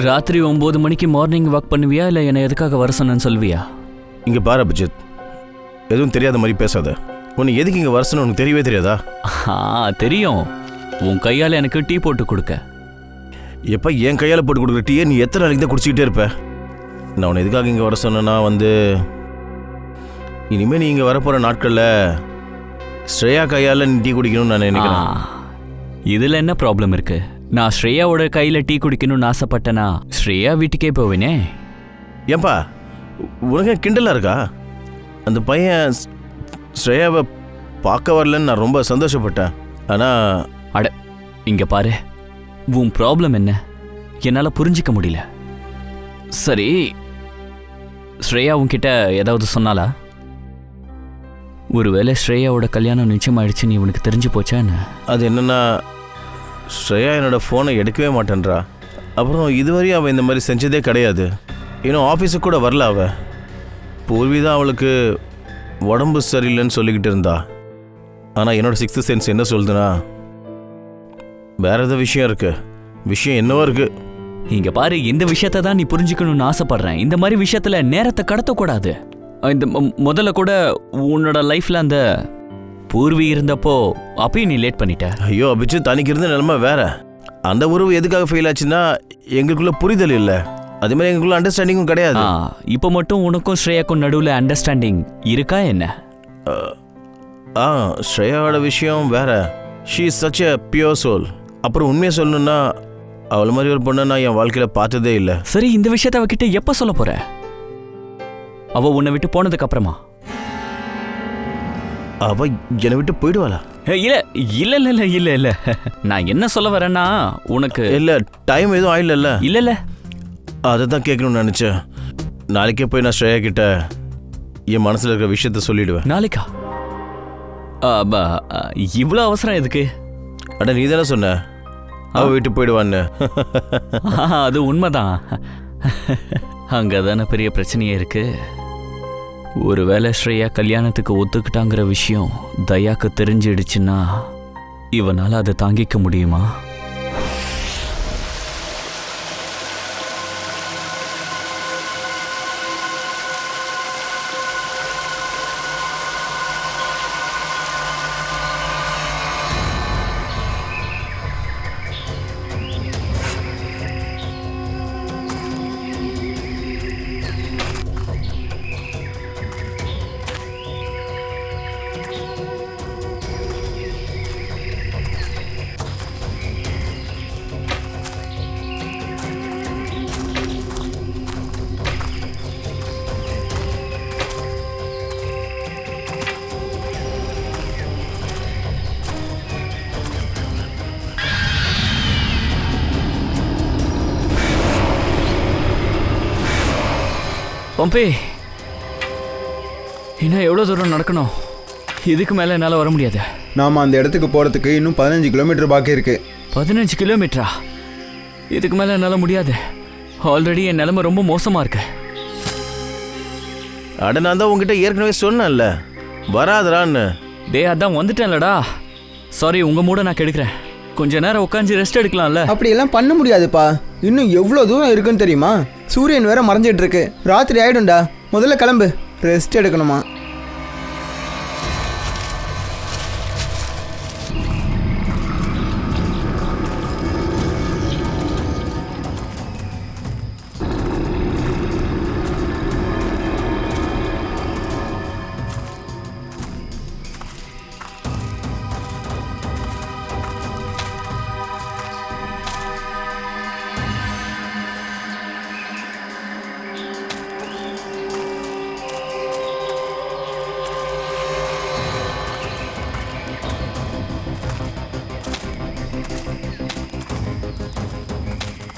ராத்திரி 9 மணிக்கு morning walk பண்ணுவியா இல்லை என்னை எதுக்காக வர சொன்னு சொல்வியா? இங்கே பாரு அபிஜித், எதுவும் தெரியாத மாதிரி பேசாத. உன்னை எதுக்கு இங்கே வரசன்னு உனக்கு தெரியவே தெரியாதா? தெரியும். உன் கையால் எனக்கு டீ போட்டு கொடுக்க. எப்போ என் கையால் போட்டு கொடுக்குற டீயை நீ எத்தனை நாளைக்கு தான் குடிச்சிக்கிட்டே இருப்ப? நான் உன்னை எதுக்காக இங்கே வர சொன்னேன்னா இனிமேல் நீ இங்கே வரப்போகிற நாட்களில் ஸ்ரேயா கையால் நீ டீ குடிக்கணும்னு நான் நினைக்கிறேன். இதில் என்ன ப்ராப்ளம் இருக்கு? நான் ஸ்ரேயாவோட கையில் டீ குடிக்கணும்னு ஆசைப்பட்டேனா ஸ்ரேயா வீட்டுக்கே போவேனே. ஏன்பா உனக்கு கிண்டலாக இருக்கா? அந்த பையன் ஸ்ரேயாவை பார்க்க வரலன்னு நான் ரொம்ப சந்தோஷப்பட்டேன். ஆனால் அட இங்கே பாரு, உன் ப்ராப்ளம் என்ன என்னால் புரிஞ்சிக்க முடியல. சரி, ஸ்ரேயா உன்கிட்ட ஏதாவது சொன்னாலா? ஒருவேளை ஸ்ரேயாவோட கல்யாணம் நிச்சயமாயிடுச்சு நீ உனக்கு தெரிஞ்சு போச்சா என்ன? அது என்னென்னா, ஸ்ரேயா என்னோடய ஃபோனை எடுக்கவே மாட்டேன்றா. அப்புறம் இதுவரையும் அவள் இந்த மாதிரி செஞ்சதே கிடையாது. இன்னும் ஆஃபீஸுக்கு கூட வரல அவள். பூர்விதான் அவளுக்கு உடம்பு சரியில்லைன்னு சொல்லிக்கிட்டு இருந்தா. ஆனால் என்னோடய 6th சென்ஸ் என்ன சொல்லுதுன்னா, வேறு ஏதோ விஷயம் இருக்குது. விஷயம் என்னவோ இருக்குது. இங்கே பாரு, இந்த விஷயத்தை தான் நீ புரிஞ்சுக்கணும்னு ஆசைப்படுறேன். இந்த மாதிரி விஷயத்தில் நேரத்தை கடத்தக்கூடாது. இந்த முதல்ல கூட உன்னோட லைஃப்பில் அந்த பூர்வி இருந்தப்போ அப்பயும் நீ லேட் பண்ணிட்ட. ஐயோ அபிஜித், அன்னைக்கு இருந்த நிலைமை வேற. அந்த உறவு எதுக்காக ஃபெயில் ஆச்சுன்னா எங்களுக்குள்ள புரிதல் இல்லை, அதே மாதிரி எங்களுக்குள்ள அண்டர்ஸ்டாண்டிங்கும் கிடையாது. இப்போ மட்டும் உனக்கும் ஸ்ரேயாக்கும் நடுவில் அண்டர்ஸ்டாண்டிங் இருக்கா என்ன? ஸ்ரேயாவோட விஷயம் வேற. She is such a pure soul. அப்புறம் உண்மையை சொல்லணும்னா அவளை மாதிரி ஒரு பொண்ணை நான் என் வாழ்க்கையில் பார்த்ததே இல்லை. சரி, இந்த விஷயத்த அவகிட்ட எப்போ சொல்ல போற? அவ உன்னை விட்டு போனதுக்கு அப்புறமா? அவ என்னை விட்டு போயிடுவாளா? இல்ல இல்ல இல்ல இல்ல இல்ல, நான் என்ன சொல்ல வரேன்னா, உனக்கு இல்லை டைம் எதுவும் ஆயிடல. இல்ல இல்ல, அதை தான் கேட்கணும்னு நினச்சேன். நாளைக்கே போய் நான் ஸ்ரேயா கிட்ட என் மனசில் இருக்கிற விஷயத்த சொல்லிடுவேன். நாளைக்கா? இவ்வளோ அவசரம் எதுக்கு? அட நீ தானே சொன்ன அவ விட்டு போயிடுவான்னு. அது உண்மைதான். அங்கதானே பெரிய பிரச்சனையே இருக்கு. ஒருவேளை ஸ்ரேயா கல்யாணத்துக்கு ஒத்துக்கிட்டாங்கிற விஷயம் தயாக்கு தெரிஞ்சிடுச்சுன்னா இவனால் அதை தாங்கிக்க முடியுமா? பம்பே, இன்னும் எவ்வளோ தூரம் நடக்கணும்? இதுக்கு மேலே என்னால் வர முடியாது. நாம் அந்த இடத்துக்கு போகிறதுக்கு இன்னும் 15 கிலோமீட்டர் பாக்கி இருக்கு. 15 கிலோமீட்டரா? இதுக்கு மேலே என்னால் முடியாது. ஆல்ரெடி என் நிலைமை ரொம்ப மோசமாக இருக்கு. அட நான் தான் உங்ககிட்ட ஏற்கனவே சொன்னேன்ல வராதரான்னு. அதான் வந்துட்டேன்லடா. சாரி, உங்கள் மூட நான் கெடுக்கிறேன். கொஞ்ச நேரம் உட்காந்து ரெஸ்ட் எடுக்கலாம்ல? அப்படியெல்லாம் பண்ண முடியாதுப்பா. இன்னும் எவ்வளோ தூரம் இருக்குன்னு தெரியுமா? சூரியன் வேற மறைஞ்சிட்டு இருக்கு. ராத்திரி ஆயிடும்டா. முதல்ல கிளம்பு, ரெஸ்ட் எடுக்கணுமா?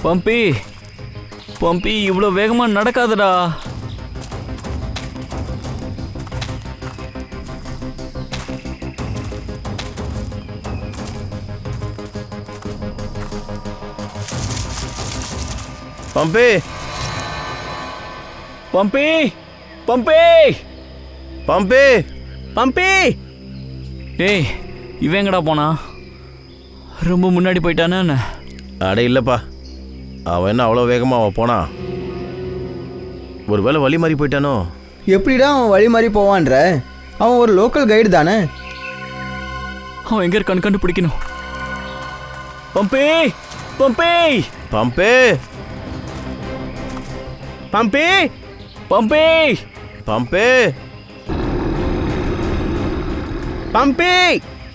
பம்பி, பம்பி, இவ்வளோ வேகமா நடக்காதடா. பம்பி, பம்பி, பம்பி, பம்பி, பம்பி. டேய், இவன் எங்கடா போனா? ரொம்ப முன்னாடி போயிட்டானே என்ன? அட இல்லைப்பா, அவன் என்ன அவ்வளோ வேகமாக அவன் போனா? ஒரு வேளை வழி மாறி போயிட்டானோ? எப்படிடா அவன் வழி மாதிரி போவான்ற? அவன் ஒரு லோக்கல் கைடு தானே. அவன் எங்க இருக்கான்னு கண்டுபிடிக்கணும். பம்பே பம்பே பம்பே பம்பே பம்பே பம்பே பம்பே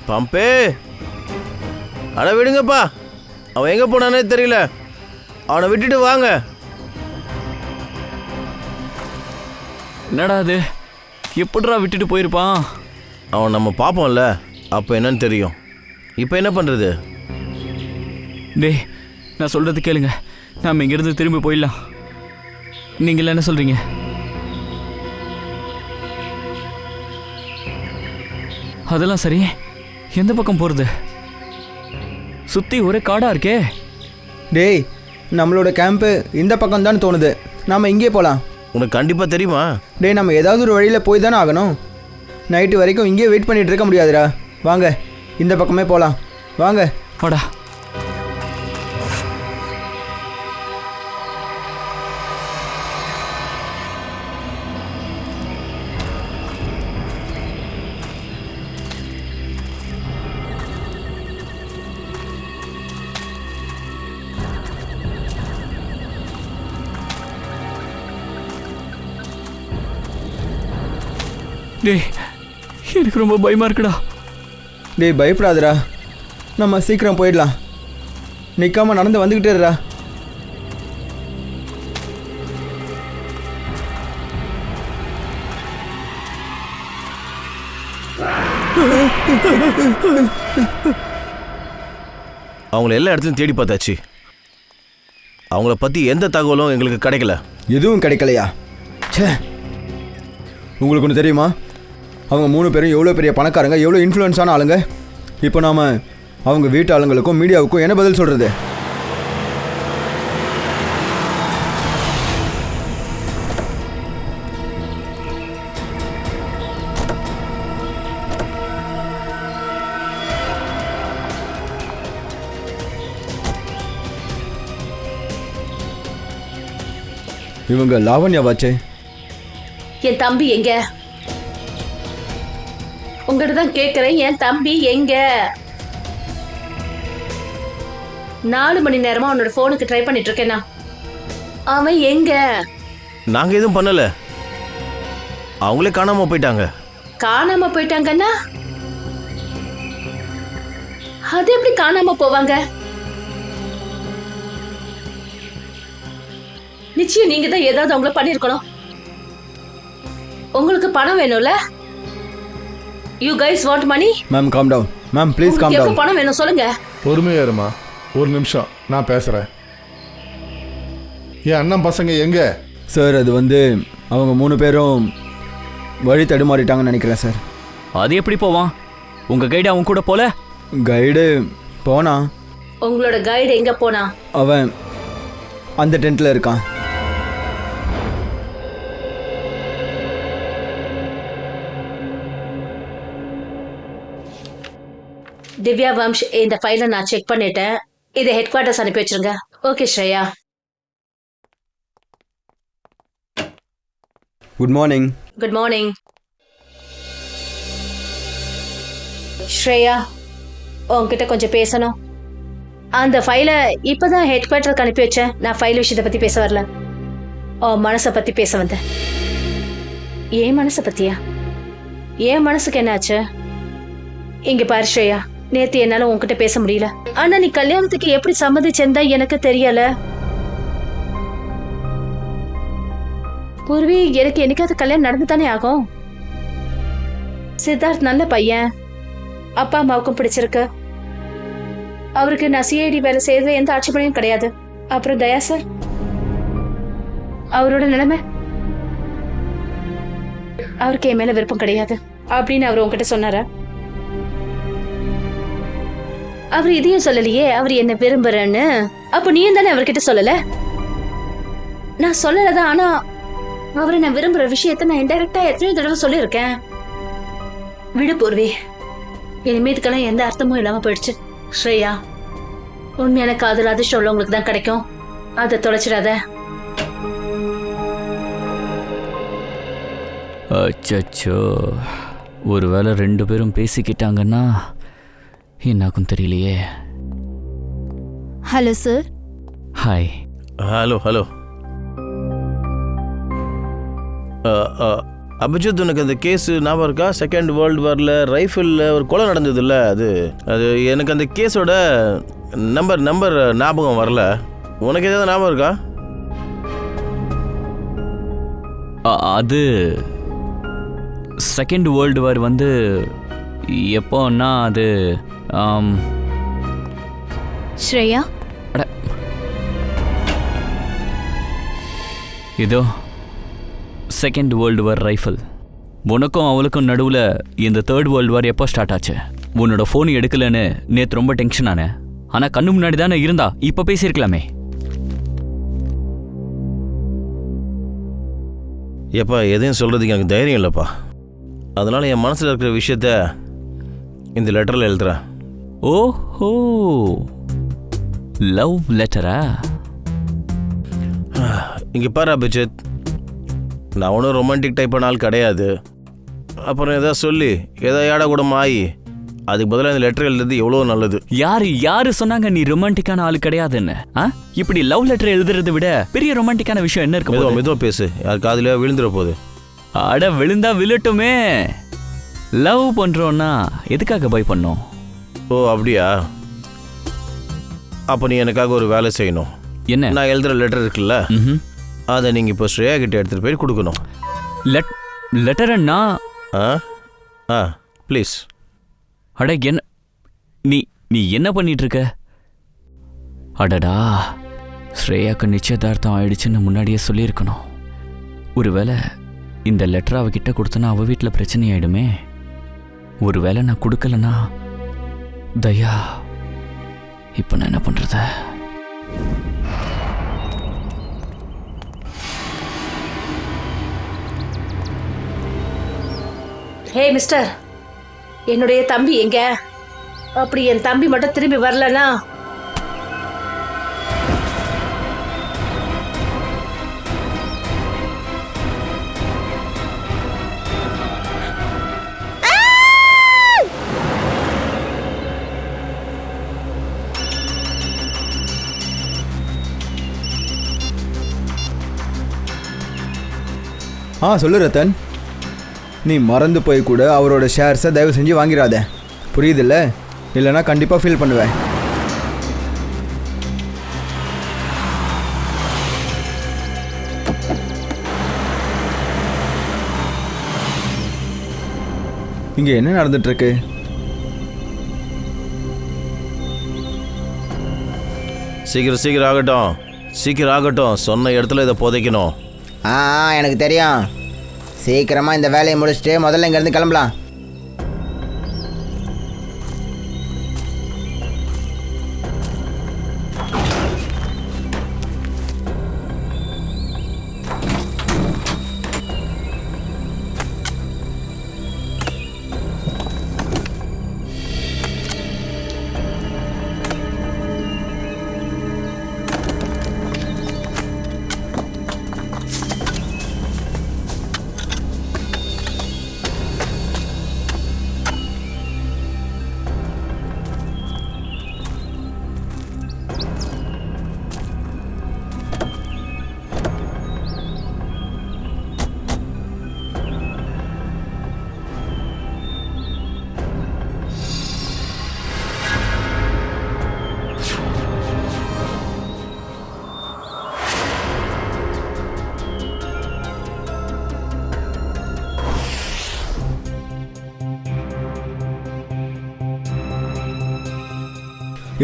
பம்பே அட விடுங்கப்பா, அவன் எங்கே போனானே தெரியல. அவனை விட்டுட்டு வாங்க. என்னடா அது, எப்படிடா விட்டுட்டு போயிருப்பான்? அவன் நம்ம பார்ப்போம்ல, அப்போ என்னன்னு தெரியும். இப்போ என்ன பண்ணுறது? டேய், நான் சொல்கிறது கேளுங்க. நாம் இங்கேருந்து திரும்பி போயிடலாம். நீங்கள் என்ன சொல்கிறீங்க? அதெல்லாம் சரி, எந்த பக்கம் போகிறது? சுற்றி ஒரே காடாக இருக்கே. டேய், நம்மளோட கேம்ப்பு இந்த பக்கம் தான் தோணுது. நாம் இங்கே போகலாம். உனக்கு கண்டிப்பாக தெரியுமா? டேய், நம்ம ஏதாவது ஒரு வழியில் போய் தானே ஆகணும். நைட்டு வரைக்கும் இங்கேயே வெயிட் பண்ணிகிட்டு இருக்க முடியாதுடா. வாங்க, இந்த பக்கமே போகலாம். வாங்க. வாடா. டேய், எனக்கு ரொம்ப பயமாக இருக்குடா. டேய், பயப்படாதடா. நம்ம சீக்கிரம் போயிடலாம். நிற்காம நடந்து வந்துக்கிட்டே இருடா. அவங்கள எல்லா இடத்துலையும் தேடி பார்த்தாச்சு. அவங்கள பற்றி எந்த தகவலும் எங்களுக்கு கிடைக்கல. எதுவும் கிடைக்கலையா? ச்சே, உங்களுக்கு ஒன்று தெரியுமா? அவங்க 3 பேரும் எவ்வளோ பெரிய பணக்காரங்க, எவ்வளோ இன்ஃப்ளூயன்ஸான ஆளுங்க. இப்போ நாம் அவங்க வீட்டு ஆளுங்களுக்கும் மீடியாவுக்கும் என்ன பதில் சொல்கிறது? இவங்க லாவண்யாவாச்சே. என் தம்பி எங்க? உங்ககிட்ட தான் கேட்கிறேன், என் தம்பி எங்க? 4 மணி நேரமா உன்னோட போனுக்கு ட்ரை பண்ணிட்டு இருக்கேனா? அவன் எங்க? நாங்கள் எதுவும் பண்ணல, அவங்களே காணாம போயிட்டாங்க. காணாம போயிட்டாங்கன்னா அது எப்படி காணாம போவாங்க? நிச்சயம் நீங்க தான் ஏதாவது அவங்கள பண்ணிருக்கணும். உங்களுக்கு பணம் வேணும்ல? You guys want money? Ma'am, calm down. Ma'am, please calm எப்போ டவுன். பணம் வேணும் சொல்லுங்க. பொறுமையா இருமா, ஒரு நிமிஷம் நான் பேசுகிறேன். என் அண்ணன் பசங்க எங்க? சார், அது வந்து அவங்க 3 பேரும் வழி தடுமாறிட்டாங்கன்னு நினைக்கிறேன் சார். அது எப்படி போவான்? உங்கள் கைடு அவன் கூட போல? கைடு போனா. உங்களோட கைடு எங்க போனா? அவன் அந்த டென்ட்டில் இருக்கான். திவ்யா வம்ஷ், இந்த ஃபைலை நான் செக் பண்ணிட்டேன். இதை ஹெட் குவார்ட்டர்ஸ் அனுப்பி வச்சிருங்க. Okay Shreya. Good morning. Good morning. Shreya, உன்கிட்ட கொஞ்சம் பேசணும். அந்த ஃபைலை இப்போதான் ஹெட் குவார்ட்டருக்கு அனுப்பி வச்சேன். நான் ஃபைல் விஷயத்தை பற்றி பேச வரல, உன் மனசை பற்றி பேச வந்தேன். ஏன் மனசை பற்றியா? ஏன் மனசுக்கு என்னாச்சு? இங்கே பாரு ஸ்ரேயா, நேத்து என்னால உன்கிட்ட பேச முடியல. ஆனா நீ கல்யாணத்துக்கு எப்படி சம்மதிச்சிருந்தா எனக்கு தெரியல. பூர்வி, எனக்கு என்னைக்காவது கல்யாணம் நடந்து தானே ஆகும். சித்தார்த் நல்ல பையன், அப்பா அம்மாவுக்கும் பிடிச்சிருக்கு. அவருக்கு நான் சிஐடி வேலை செய்யறது எந்த ஆட்சேபனையும் கிடையாது. அப்புறம் தயா சார், அவரோட நிலைமை, அவருக்கு என் மேல விருப்பம் கிடையாது அப்படின்னு அவர் உன்கிட்ட சொன்னாரா? அவர் இதையும் சொல்லலையே, அவர் என்ன விரும்புறேன்னு. அப்ப நீயும் தானே அவர்கிட்ட சொல்லல? நான் சொல்லலதான், ஆனா அவரை நான் விரும்புற விஷயத்த நான் இன்டைரக்டா எத்தனையோ தடவை சொல்லியிருக்கேன். விடு பூர்வி, இனிமே இதுக்கெல்லாம் எந்த அர்த்தமும் இல்லாம போயிடுச்சு. ஸ்ரேயா, உண்மையான காதல் அதிர்ஷ்டம் உள்ளவங்களுக்கு தான் கிடைக்கும். அதை தொலைச்சிடாத. அச்சோ, ஒருவேளை 2 பேரும் பேசிக்கிட்டாங்கன்னா என்னாக்கும் தெரியலையே. Hello sir. Hi. Hello hello. Abhijit, உனக்கு அந்த கேஸு ஞாபகம் இருக்கா? செகண்ட் வேர்ல்டு வாரில் ரைஃபிளில் ஒரு கொலை நடந்ததுல்ல, அது எனக்கு அந்த கேஸோட நம்பர் ஞாபகம் வரல. உனக்கு ஏதாவது ஞாபகம் இருக்கா? அது செகண்ட் வேர்ல்டு வார் வந்து எப்போன்னா அது ஸ்ரேயா, இதோ செகண்ட் வேர்ல்டு வார் ரைஃபிள். உனக்கும் அவளுக்கும் நடுவில் இந்த தேர்ட் வேர்ல்டு வார் எப்போ ஸ்டார்ட் ஆச்சு? உன்னோட ஃபோன் எடுக்கலன்னு நேற்று ரொம்ப டென்ஷன் ஆனேன். ஆனால் கண்ணு முன்னாடி தானே இருந்தா, இப்போ பேசியிருக்கலாமே. ஏப்பா, எதையும் சொல்கிறதுக்கு எனக்கு தைரியம் இல்லைப்பா. அதனால் என் மனசில் இருக்கிற விஷயத்த இந்த லெட்டரில் எழுதுறேன். ஓஹோ, லவ் லெட்டரா? இங்கே பாரு அபிஜித், நான் ஒன்றும் ரொமான்டிக் டைப்பான ஆள் கிடையாது. அப்புறம் எதாவது சொல்லி ஏதாவது ஏடா கூட ஆகி அதுக்கு பதிலாக இந்த லெட்டர் எழுதுறது எவ்வளோ நல்லது. யாரு சொன்னாங்க நீ ரொமான்டிக்கான ஆள் கிடையாதுன்னு? இப்படி லவ் லெட்டர் எழுதுறதை விட பெரிய ரொமான்டிக்கான விஷயம் என்ன இருக்கு? மெதுவாக பேசு, யார் காதுல விழுந்துட போகுது. அட, விழுந்தா விழட்டுமே. லவ் பண்றோம்னா எதுக்காக பை பண்ணோம்? ஓ அப்படியா? அப்போ நீ எனக்காக ஒரு வேலை செய்யணும். என்ன? நான் எழுதுகிற லெட்டர் இருக்குல்ல, அதை நீங்கள் இப்போ ஸ்ரேயா கிட்ட எடுத்துகிட்டு போய் கொடுக்கணும். லெட்டர்னா? ப்ளீஸ். அட, என்ன நீ என்ன பண்ணிட்டு இருக்க? அடடா, ஸ்ரேயாக்கு நிச்சயதார்த்தம் ஆயிடுச்சுன்னு முன்னாடியே சொல்லியிருக்கணும். ஒருவேளை இந்த லெட்டர் அவகிட்ட கொடுத்தனா அவ வீட்டில் பிரச்சனை ஆயிடுமே. ஒருவேளை நான் கொடுக்கலனா தயா, இப்போ நான் என்ன பண்றது? ஹே மிஸ்டர், என்னுடைய தம்பி எங்க? அப்படி என் தம்பி மட்டும் திரும்பி வரலனா சொல்லு ரத்தன். நீ மறந்து போய் கூட அவரோட ஷேர்ஸை தயவு செஞ்சு வாங்கிடாத, புரியுதில்ல? இல்லைனா கண்டிப்பாக ஃபீல் பண்ணுவேன். இங்கே என்ன நடந்துட்டுருக்கு? சீக்கிரம் ஆகட்டும். சொன்ன இடத்துல இதை புதைக்கணும். எனக்கு தெரியும். சீக்கிரமாக இந்த வேலையை முடிச்சுட்டு முதல்ல இங்கேருந்து கிளம்பலாம்.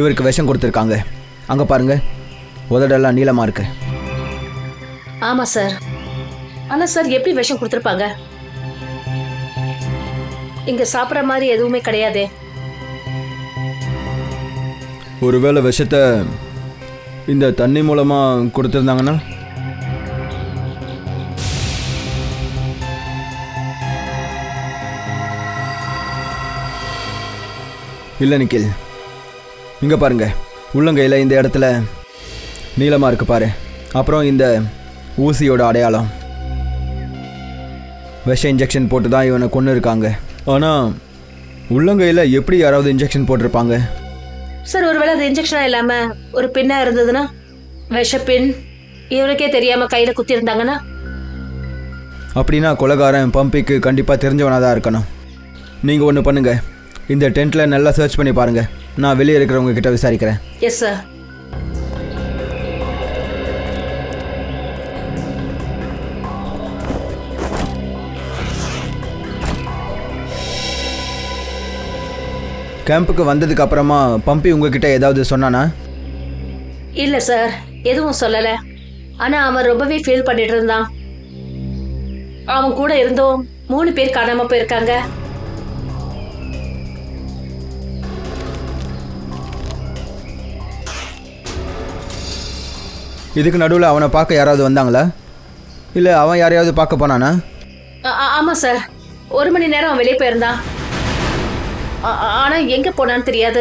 இவருக்கு விஷம் கொடுத்துருக்காங்க. அங்கே பாருங்க, உதடெல்லாம் நீளமாக இருக்கு. ஆமா சார். ஆனா சார், எப்படி விஷம் கொடுத்துருப்பாங்க? இங்க சாப்பிட்ற மாதிரி எதுவுமே கிடையாதே. ஒருவேளை விஷத்தை இந்த தண்ணி மூலமாக கொடுத்துருந்தாங்கன்னா? இல்லை நிக்கில், இங்கே பாருங்க, உள்ளங்கையில் இந்த இடத்துல நீளமாக இருக்கு பாரு. அப்புறம் இந்த ஊசியோட அடையாளம். விஷ இன்ஜெக்ஷன் போட்டு தான் இவனை கொன்று இருக்காங்க. ஆனால் உள்ளங்கையில் எப்படி யாராவது இன்ஜெக்ஷன் போட்டிருப்பாங்க? சார் ஒருவேளை அது இன்ஜெக்ஷனா இல்லாம ஒரு பின்னா இருந்ததுன்னா, விஷப்பின் இவருக்கே தெரியாம கையில குத்தி இருந்தாங்கன்னா? அப்படின்னா கொலைகாரன் பம்பிக்கு கண்டிப்பாக தெரிஞ்சவனாக தான் இருக்கணும். நீங்கள் ஒன்று பண்ணுங்கள், இந்த டென்ட்டில் நல்லா சர்ச் பண்ணி பாருங்கள். நான் வெளியே இருக்கிறவங்க கிட்ட விசாரிக்கிறேன். Yes sir. கேம்புக்கு வந்ததுக்கு அப்புறமா பம்பி உங்ககிட்ட ஏதாவது சொன்னானா? இல்ல சார், எதுவும் சொல்லல. ஆனா அவன் ரொம்பவே ஃபீல் பண்ணிட்டு இருந்தான். அவன் கூட இருந்தோம் 3 பேர் காணாம போயிருக்காங்க. இதுக்கு நடுவில் அவனை பார்க்க யாராவது வந்தாங்களா? இல்லை அவன் யாரையாவது பார்க்க போனானா? ஆமா சார், 1 மணி நேரம் அவன் வெளியே போயிருந்தான். ஆனா எங்க போனான்னு தெரியாது.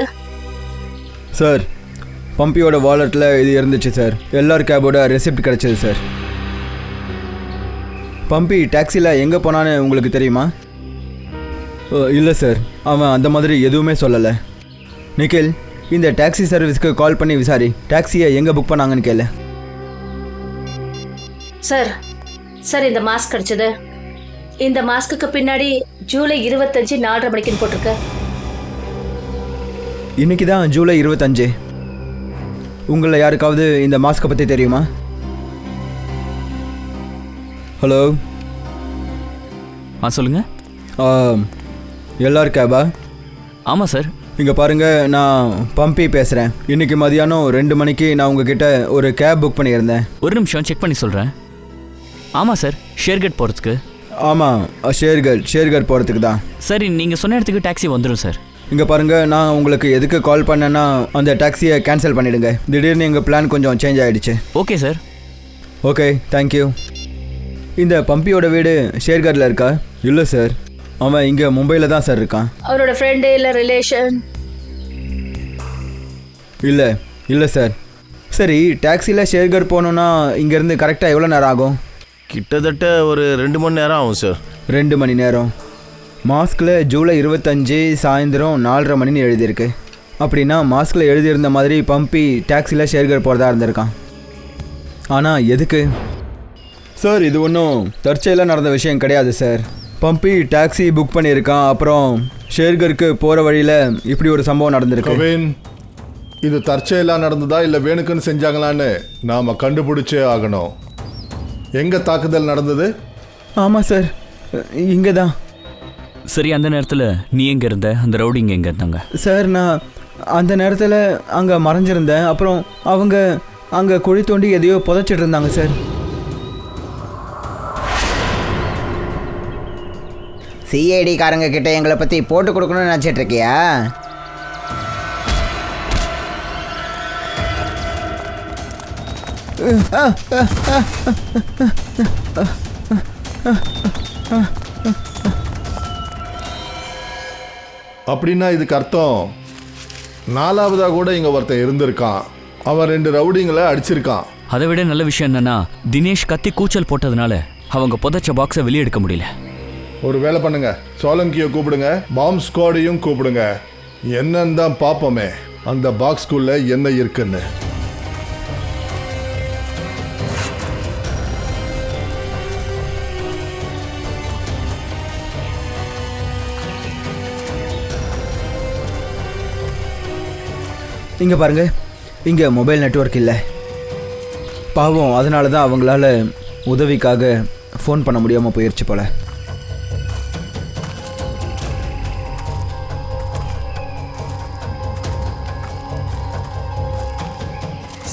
சார், பம்பியோட வாலெட்டில் இது இருந்துச்சு சார். எல்லார் கேபோட ரெசிப்ட் கிடச்சிது சார். பம்பி டாக்ஸியில் எங்கே போனான்னு உங்களுக்கு தெரியுமா? இல்லை சார், அவன் அந்த மாதிரி எதுவுமே சொல்லலை. நிக்கில், இந்த டாக்ஸி சர்வீஸ்க்கு கால் பண்ணி விசாரி. டாக்ஸியை எங்கே புக் பண்ணாங்கன்னு கேளு. சார் சார் இந்த மாஸ்க் கிடைச்சது. இந்த மாஸ்க்கு பின்னாடி ஜூலை 25 4:30 மணிக்குன்னு போட்டிருக்கு. இன்னைக்கு தான் ஜூலை 25. உங்களை யாருக்காவது இந்த மாஸ்கை பற்றி தெரியுமா? ஹலோ, சொல்லுங்க. எல்லார் கேபா? ஆமாம் சார். இங்கே பாருங்கள், நான் பம்பி பேசுகிறேன். இன்றைக்கி மதியானம் 2 மணிக்கு நான் உங்ககிட்ட ஒரு கேப் புக் பண்ணியிருந்தேன். ஒரு நிமிஷம் செக் பண்ணி சொல்கிறேன். ஆமாம் சார், ஷேர்கட் போகிறதுக்கு. ஆமாம், ஷேர்கட் போகிறதுக்கு தான். சரி, நீங்கள் சொன்ன இடத்துக்கு டாக்ஸி வந்துடும் சார். இங்கே பாருங்கள், நான் உங்களுக்கு எதுக்கு கால் பண்ணேன்னா அந்த டாக்ஸியை கேன்சல் பண்ணிவிடுங்க. திடீர்னு எங்கள் பிளான் கொஞ்சம் சேஞ்ச் ஆகிடுச்சு. Okay sir. Okay, thank you. இந்த பம்பியோட வீடு ஷேர்கட்டில் இருக்கா? இல்லை சார், அவன் இங்கே மும்பையில் தான் சார் இருக்கான். அவரோட ஃப்ரெண்டு இல்லை ரிலேஷன்? இல்லை சார். சரி, டாக்ஸியில் ஷேர்கட் போகணுன்னா இங்கேருந்து கரெக்டாக எவ்வளோ நேரம் ஆகும்? கிட்டத்தட்ட ஒரு 2 மணி நேரம் ஆகும் சார். 2 மணி நேரம். மாஸ்கில் ஜூலை 25 சாயந்தரம் 4:30 மணின்னு எழுதியிருக்கு. அப்படின்னா மாஸ்கில் எழுதியிருந்த மாதிரி பம்பி டாக்ஸியில் ஷேர்கட் போகிறதா இருந்திருக்கான். ஆனால் எதுக்கு சார்? இது ஒன்றும் தற்செயலாக நடந்த விஷயம் கிடையாது சார். பம்பி டாக்ஸி புக் பண்ணியிருக்கான். அப்புறம் ஷேர்கருக்கு போகிற வழியில் இப்படி ஒரு சம்பவம் நடந்திருக்கு. கவின், இது தற்செயலாக நடந்ததா இல்லை வேணுக்குன்னு செஞ்சாங்களான்னு நாம் கண்டுபிடிச்சே ஆகணும். எங்கே தாக்குதல் நடந்தது? ஆமாம் சார், இங்கே தான். சரி, அந்த நேரத்தில் நீ எங்கே இருந்த? அந்த ரவுடிங்க எங்கே இருந்தாங்க? சார், நான் அந்த நேரத்தில் அங்கே மறைஞ்சிருந்தேன். அப்புறம் அவங்க அங்கே குழி தோண்டி எதையோ புதைச்சிட்டு இருந்தாங்க சார். சிஐடி காரங்க கிட்ட எங்களை பற்றி போட்டு கொடுக்கணும்னு நினச்சிட்டு இருக்கியா? அப்படின்னா இதுக்கு அர்த்தம் 4வதா கூட இங்கே ஒருத்தன் இருந்திருக்கான். அவன் 2 ரவுடிங்களை அடிச்சிருக்கான். அதை விட நல்ல விஷயம் என்னன்னா, தினேஷ் கத்தி கூச்சல் போட்டதுனால அவங்க புதைச்ச பாக்ஸை வெளியே எடுக்க முடியல. ஒரு வேலை பண்ணுங்க, சோலங்கியை கூப்பிடுங்க, பாம்ப் ஸ்குவாடையும் கூப்பிடுங்க. என்னன்னு தான் பார்ப்போமே அந்த பாக்ஸ்குள்ள என்ன இருக்குன்னு. இங்கே பாருங்கள், இங்கே மொபைல் நெட்வொர்க் இல்லை. பாவம், அதனால தான் அவங்களால உதவிக்காக ஃபோன் பண்ண முடியாமல் போயிடுச்சு போல.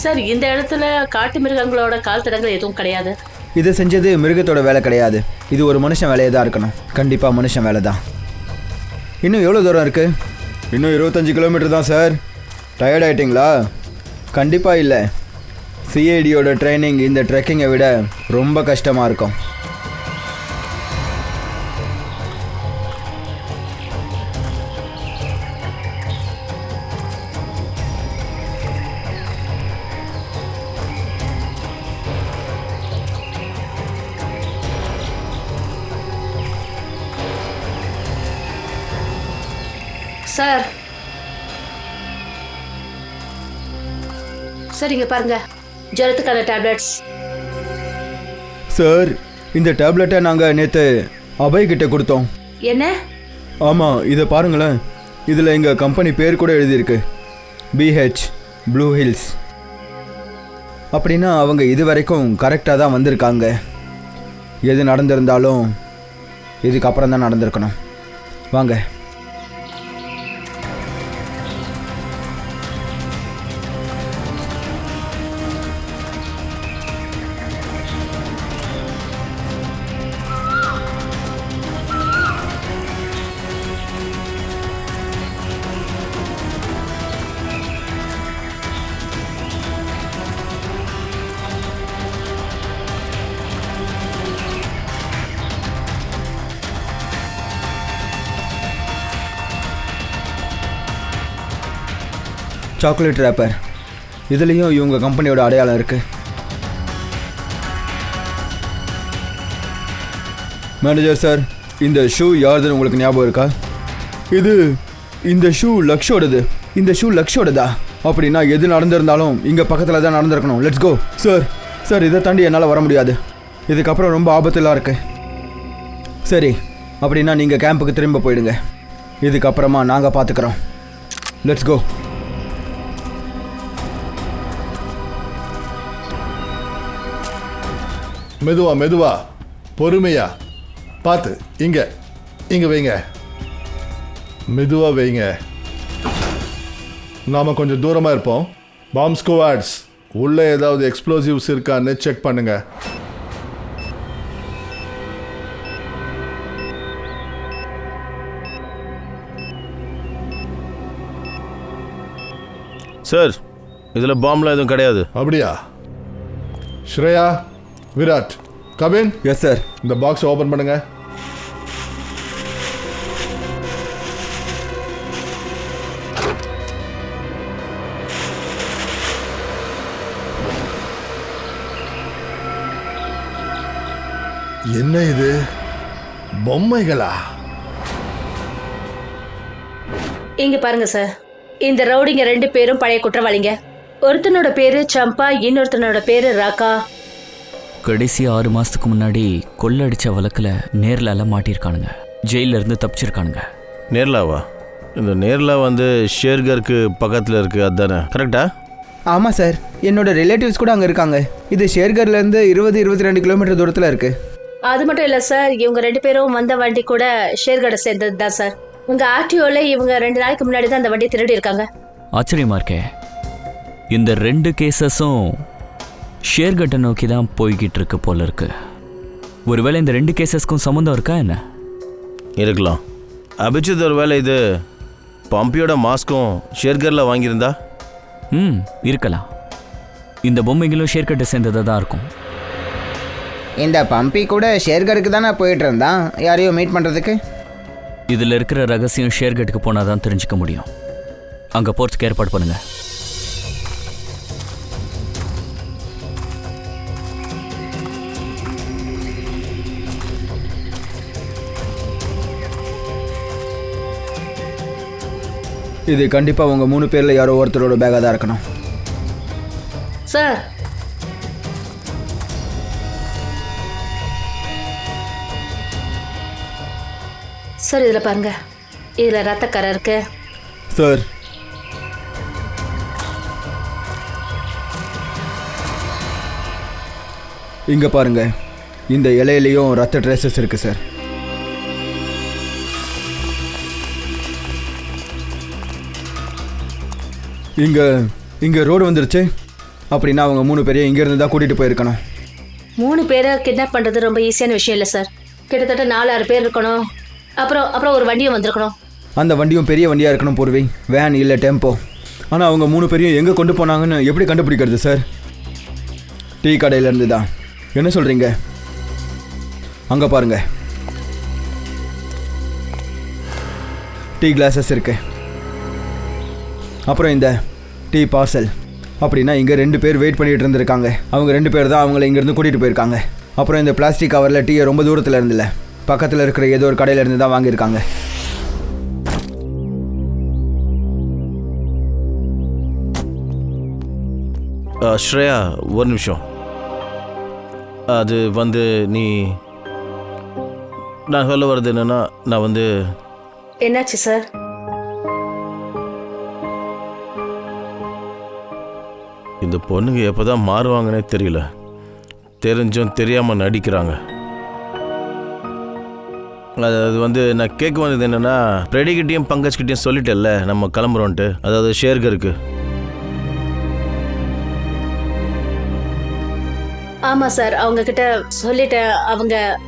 சார், இந்த இடத்துல காட்டு மிருகங்களோட கால் தடங்கள் எதுவும் கிடையாது. இதை செஞ்சது மிருகத்தோட வேலை கிடையாது. இது ஒரு மனுஷன் வேலையை தான் இருக்கணும். கண்டிப்பாக மனுஷன் வேலை தான். இன்னும் எவ்வளோ தூரம் இருக்குது? இன்னும் 25 கிலோமீட்டர் தான் சார். டயர்ட் ஆகிட்டிங்களா? கண்டிப்பாக இல்லை. சிஐடியோட ட்ரைனிங் இந்த ட்ரெக்கிங்கை விட ரொம்ப கஷ்டமாக இருக்கும். சார் சார் இங்க பாருங்க, ஜுரத்துக்கான டேப்லெட்ஸ். சார் இந்த டேப்லெட்டை நாங்கள் நேற்று அபய் கிட்ட கொடுத்தோம். என்ன? ஆமாம், இதை பாருங்களேன், இதில் எங்கள் கம்பெனி பேர் கூட எழுதியிருக்கு, BH ப்ளூ ஹில்ஸ். அப்படின்னா அவங்க இது வரைக்கும் கரெக்டாக தான் வந்திருக்காங்க. எது நடந்திருந்தாலும் இதுக்கப்புறம் தான் நடந்திருக்கணும். வாங்க. சாக்லேட் ரேப்பர், இதுலேயும் இவங்க கம்பெனியோட அடையாளம் இருக்குது. மேனேஜர் சார், இந்த ஷூ யாருதுன்னு உங்களுக்கு ஞாபகம் இருக்கா? இந்த ஷூ லக்ஷோடது. இந்த ஷூ லக்ஷோடதா? அப்படின்னா எது நடந்திருந்தாலும் இங்கே பக்கத்தில் தான் நடந்திருக்கணும். Let's go. சார் இதை தாண்டி என்னால் வர முடியாது. இதுக்கப்புறம் ரொம்ப ஆபத்துலாம் இருக்கு. சரி, அப்படின்னா நீங்கள் கேம்புக்கு திரும்ப போயிடுங்க. இதுக்கப்புறமா நாங்கள் பார்த்துக்குறோம். Let's go. மெதுவா மெதுவா, பொறுமையா பார்த்து. இங்க வைங்க, மெதுவா வைங்க. நாம கொஞ்சம் தூரமா இருப்போம். பாம்ப் ஸ்குவாட்ஸ், உள்ள ஏதாவது எக்ஸ்ப்ளோசிவ்ஸ் இருக்கான்னு செக் பண்ணுங்க. சார், இதில் பாம்லாம் எதுவும் கிடையாது. அப்படியா? ஸ்ரேயா, விராட், கபின். Yes sir. இந்த பாக்ஸ் ஓபன் பண்ணுங்க. என்ன இது? பொம்மைகளா? இங்க பாருங்க சார், இந்த ரவுடிங்க 2 பேரும் பழைய குற்றவாளிங்க. ஒருத்தனோட பேரு சம்பா, இன்னொருத்தனோட பேரு ராக்கா. கடைசி 6 மாசத்துக்கு முன்னாடி கொள்ளடிச்ச வழக்கில் நேர்லால மாட்டியிருக்கானுங்க. ஜெயில இருந்து தப்பிச்சிருக்கானுங்க. நேர்லாவா? இந்த நேர்லா வந்து ஷேர்கருக்கு பக்கத்தில் இருக்குது, அதுதானே? கரெக்டா? ஆமாம் சார், என்னோட ரிலேட்டிவ்ஸ் கூட அங்கே இருக்காங்க. இது ஷேர்கர்லேருந்து 20-22 கிலோமீட்டர் தூரத்தில் இருக்குது. அது மட்டும் இல்ல சார், இவங்க 2 பேரும் வந்த வண்டி கூட ஷேர்கடை சேர்ந்தது தான் சார். உங்க ஆர்டிஓல இவங்க 2 நாளைக்கு முன்னாடி தான் அந்த வண்டியை திருடி இருக்காங்க. ஆச்சரியமா இருக்கே. இந்த 2 கேசஸும் ஷேர்கட்டை நோக்கி தான் போய்கிட்டு இருக்கு போல இருக்கு. ஒருவேளை இந்த 2 கேசஸ்க்கும் சம்மந்தம் இருக்கா என்ன? இருக்கலாம். அபிஜித், ஒரு வேளை இது பம்பியோட மாஸ்க்கும் ஷேர்கரில் வாங்கியிருந்தா? இருக்கலாம். இந்த பொம்மைகளும் ஷேர்கட்டை சேர்ந்ததாக தான் இருக்கும். இந்த பம்பி கூட ஷேர்கருக்கு தானே போயிட்டு இருந்தான், யாரையும் மீட் பண்ணுறதுக்கு. இதில் இருக்கிற ரகசியம் ஷேர்கட்டுக்கு போனால் தான் தெரிஞ்சுக்க முடியும். அங்கே போகிறதுக்கு ஏற்பாடு பண்ணுங்க. இது கண்டிப்பாக உங்கள் 3 பேரில் யாரோ ஒருத்தரோட பேக்காக தான் இருக்கணும். சார், சார் இதில் பாருங்க, இதில் ரத்தக்கரை இருக்கு. சார், இங்கே பாருங்க, இந்த இலையிலையும் ரத்த ட்ரேசஸ் இருக்கு சார். இங்கே ரோடு வந்துருச்சு. அப்படின்னா அவங்க 3 பேரையும் இங்கேருந்து தான் கூட்டிகிட்டு போயிருக்கணும். 3 பேரை கிட்னாப் பண்ணுறது ரொம்ப ஈஸியான விஷயம் இல்லை சார். கிட்டத்தட்ட 4-6 பேர் இருக்கணும். அப்புறம் ஒரு வண்டியும் வந்திருக்கணும். அந்த வண்டியும் பெரிய வண்டியாக இருக்கணும் பூர்வி, வேன் இல்லை டெம்போ. ஆனால் அவங்க 3 பேரையும் எங்கே கொண்டு போனாங்கன்னு எப்படி கண்டுபிடிக்கிறது சார்? டீ கடையிலேருந்து தான். என்ன சொல்கிறீங்க? அங்கே பாருங்கள், டீ கிளாஸஸ் இருக்கு. அப்புறம் இந்த டீ பார்சல். அப்படின்னா இங்கே 2 பேர் வெயிட் பண்ணிகிட்டு இருந்திருக்காங்க. அவங்க 2 பேர் தான் அவங்கள இங்கேருந்து கூட்டிகிட்டு போயிருக்காங்க. அப்புறம் இந்த பிளாஸ்டிக் கவரில் டீயை ரொம்ப தூரத்தில் இருந்தில்ல, பக்கத்தில் இருக்கிற ஏதோ ஒரு கடையில் இருந்து தான் வாங்கியிருக்காங்க. ஸ்ரேயா ஒரு நிமிஷம். அது வந்து நான் சொல்ல வர்றது என்னன்னா, நான் வந்து என்னாச்சு சார்? இந்த பொண்ணுங்க எப்போதான் மாறுவாங்கன்னே தெரியல. தெரிஞ்சும் தெரியாமல் நடிக்கிறாங்க. அது வந்து நான் கேட்க வந்தது என்னன்னா, பிரெடிக்கிட்டையும் பங்கஜ்கிட்டையும் சொல்லிட்டேல்ல நம்ம கிளம்புறோன்ட்டு, அதாவது ஷேர்கருக்கு. ஆமா சார், அவங்க கிட்ட சொல்லிட்டேன்.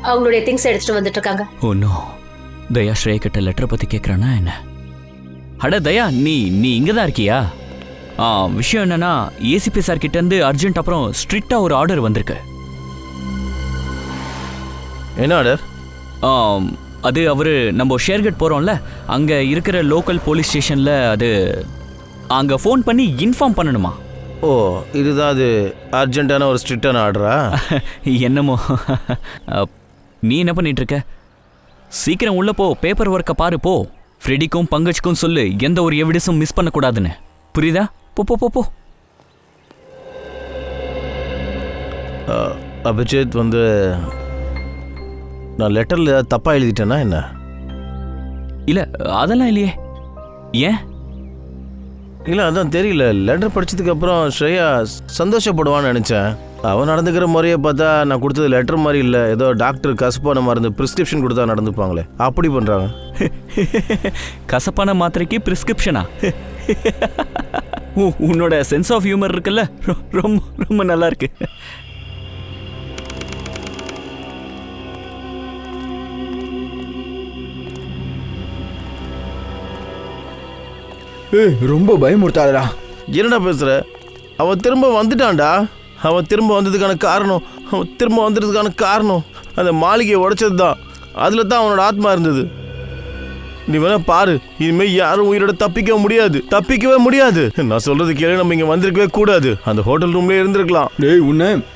அவங்களுடைய திங்ஸ் எடுத்துட்டு வந்துட்டு இருக்காங்க. ஓ நோ, தயா ஸ்ரேயா கிட்ட லெட்டர் பத்தி கேட்குறானா என்ன? அட தயா, நீ இங்கே தான் இருக்கியா? விஷயம் என்னன்னா, ஏசிபி சார் கிட்ட இருந்து அர்ஜென்ட் அப்புறம் ஸ்ட்ரிக்டா ஒரு ஆர்டர் வந்திருக்கு. என்ன ஆர்டர்? அது அவரு நம்ம ஷேர்கட் போறோம்ல, அங்க இருக்கிற லோக்கல் போலீஸ் ஸ்டேஷன்ல அது அங்க ஃபோன் பண்ணி இன்ஃபார்ம் பண்ணணுமா? ஓ, இதுதான் அது அர்ஜென்ட்டான ஒரு ஸ்ட்ரிக்டான ஆர்டரா? என்னமோ. நீ என்ன பண்ணிட்டு இருக்க? சீக்கிரம் உள்ள போ, பேப்பர் ஒர்க்கை பாரு. போ, ஃப்ரெடிக்கும் பங்கஜ்க்கும் சொல்லு எந்த ஒரு எவிடன்ஸும் மிஸ் பண்ணக்கூடாதுன்னு. புரியுதா? போ போ போ போ. அபிஜித், வந்து நான் லெட்டரில் ஏதாவது தப்பாக எழுதிட்டேன்னா என்ன? இல்லை, அதெல்லாம் இல்லையே. ஏன்? இல்லை, அதான் தெரியல. லெட்டர் படித்ததுக்கு அப்புறம் ஸ்ரேயா சந்தோஷப்படுவான்னு நினச்சேன். அவன் நடந்துக்கிற முறையை பார்த்தா நான் கொடுத்தது லெட்டர் மாதிரி இல்லை, ஏதோ டாக்டர் கசப்பான மருந்து ப்ரிஸ்கிரிப்ஷன் கொடுத்தா நடந்துப்பாங்களே, அப்படி பண்ணுறாங்க. கசப்பான மாத்திரைக்கு ப்ரிஸ்கிரிப்ஷனா? உன்னோட சென்ஸ் ஆஃப் ஹியூமர் இருக்குல்ல, ரொம்ப ரொம்ப நல்லா இருக்கு. ரொம்ப பயமுறுத்தாதடா. என்னடா பேசுகிற? அவன் திரும்ப வந்துட்டான்டா. அவன் திரும்ப வந்ததுக்கான காரணம் அந்த மாளிகையை உடைச்சது தான். அதில் தான் அவனோட ஆத்மா இருந்தது. நீ வேணா பாரு, இனிமேல் யாரும் உயிரோட தப்பிக்கவே முடியாது. நான் சொல்றது கேளு, நம்ம இங்கே வந்திருக்கவே கூடாது. அந்த ஹோட்டல் ரூம்லேயே இருந்திருக்கலாம். டேய்,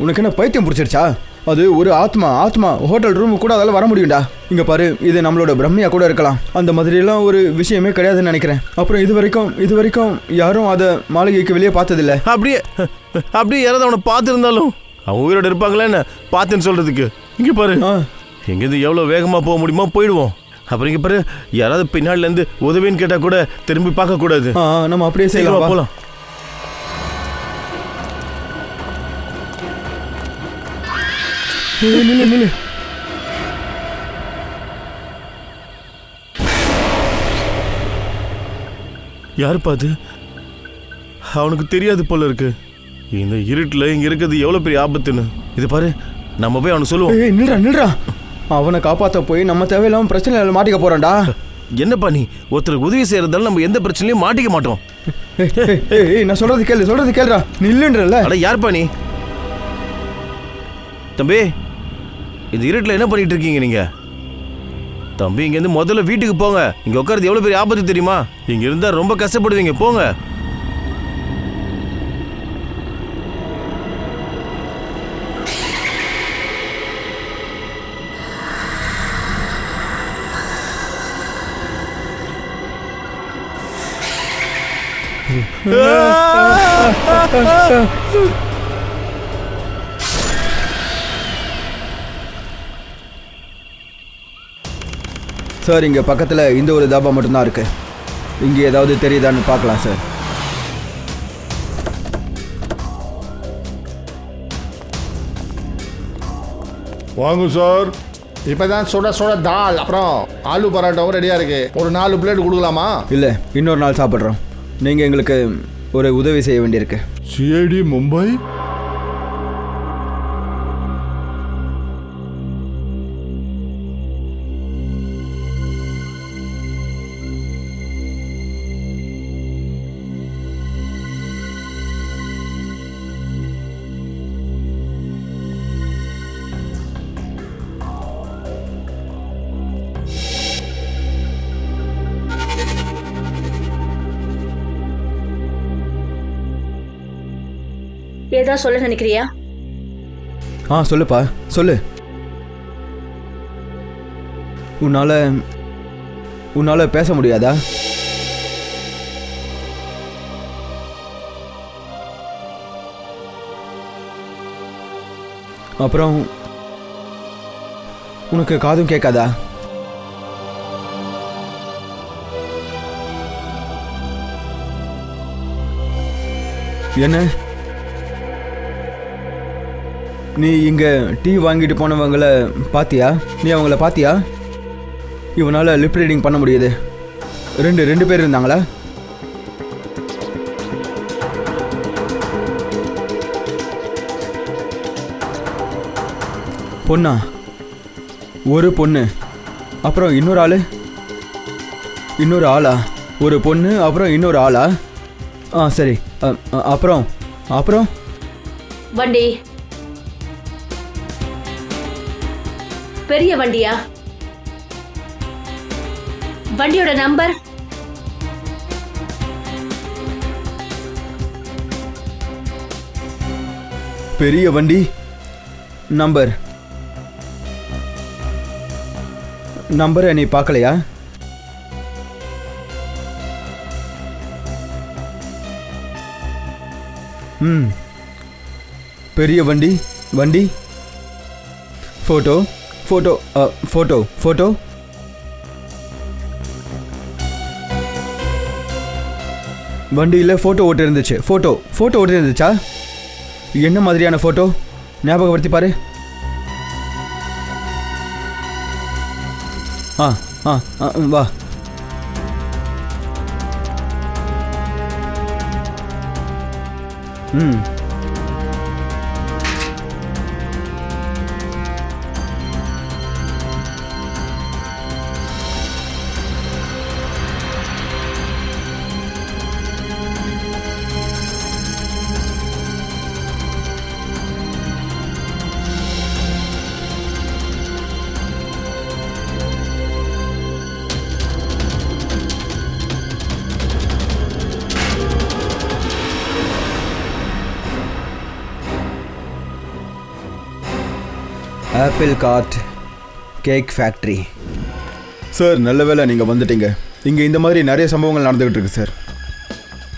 உனக்கு என்ன பைத்தியம் பிடிச்சிருச்சா? அது ஒரு ஆத்மா ஹோட்டல் ரூம் கூட அதால வர முடியும்டா. இங்க பாரு, இது நம்மளோட பிரம்மையா கூட இருக்கலாம். அந்த மாதிரிலாம் ஒரு விஷயமே கிடையாதுன்னு நினைக்கிறேன். அப்புறம் இது வரைக்கும் யாரும் அதை மாளிகைக்கு வெளியே பார்த்ததில்ல. அப்படியே யாராவது அவனை பார்த்துருந்தாலும் அவன் உயிரோட இருப்பாங்களே என்ன பார்த்துன்னு சொல்றதுக்கு. இங்க பாரு, எங்கேருந்து எவ்வளோ வேகமா போக முடியுமோ போயிடுவோம். அப்புறம் இங்க பாரு, யாராவது பின்னாடில இருந்து உதவின்னு கேட்டா கூட திரும்பி பார்க்க கூடாது. நம்ம அப்படியே செய்யலாம். போலாம். நில்லு. யாரு பாது? அவனுக்கு தெரியாது போல இருக்கு இந்த இருட்டில் இங்க இருக்கிறது எவ்வளவு பெரிய ஆபத்துன்னு. இது பாரு, நம்ம போய் அவனுக்கு சொல்லுவோம். நில்றா. அவனை காப்பாற்ற போய் நம்ம தேவையில்லாம பிரச்சனை மாட்டிக்க போறான்டா. என்னப்பா நீ? ஒருத்தருக்கு உதவி செய்யறதால நம்ம எந்த பிரச்சனையும் மாட்டிக்க மாட்டோம். நான் சொல்றது கேளுடா. நில்லுன்றல. அட யார்ப்பா நீ? தம்பி, இது இருட்டில் என்ன பண்ணிட்டு இருக்கீங்க நீங்க? தம்பி, இங்கேருந்து முதல்ல வீட்டுக்கு போங்க. இங்க உட்கார்றது எவ்வளவு பெரிய ஆபத்து தெரியுமா? இங்க இருந்தா ரொம்ப கஷ்டப்படுவீங்க. போங்க. சார், இங்கே பக்கத்தில் இந்த ஒரு தாபா மட்டும்தான் இருக்கு. இங்கே ஏதாவது தெரியுதான்னு பார்க்கலாம் சார். வாங்க சார். இப்போதான் சுட தால் அப்புறம் ஆலு பரோட்டாவும் ரெடியாக இருக்கு. ஒரு 4 பிளேட் கொடுக்கலாமா? இல்லை, இன்னொரு நாள் சாப்பிட்றோம். நீங்கள் எங்களுக்கு ஒரு உதவி செய்ய வேண்டியிருக்கு. சிஐடி மும்பை? ஏதா சொல்ல நினைக்கிறியா? சொல்லுப்பா, சொல்லு. உன்னால பேச முடியாதா? அப்புறம் உனக்கு காதும் கேட்காதா? என்ன நீ இங்க டீ வாங்கிட்டு போனவங்கள பாத்தியா? நீ அவங்கள பாத்தியா? இவனால லிப் ரீடிங் பண்ண முடியுது. ரெண்டு பேர் இருந்தாங்களா? பொண்ணா? ஒரு பொண்ணு அப்புறம் இன்னொரு ஆளா? ஒரு பொண்ணு அப்புறம் இன்னொரு ஆளா? சரி. அப்புறம் வண்டி பெரிய வண்டியா? வண்டியோட நம்பர்? பெரிய வண்டி நம்பரை நீ பார்க்கலையா? பெரிய வண்டி ஃபோட்டோ வண்டியில் ஃபோட்டோ ஓட்டு இருந்துச்சு. ஃபோட்டோ ஓட்டு இருந்துச்சா? என்ன மாதிரியான ஃபோட்டோ? ஞாபகப்படுத்தி பாரு. வா. Apple card cake factory. Sir, நல்ல வேளை நீங்கள் வந்துட்டீங்க. இங்கே இந்த மாதிரி நிறைய சம்பவங்கள் நடந்துகிட்டு இருக்கு சார்.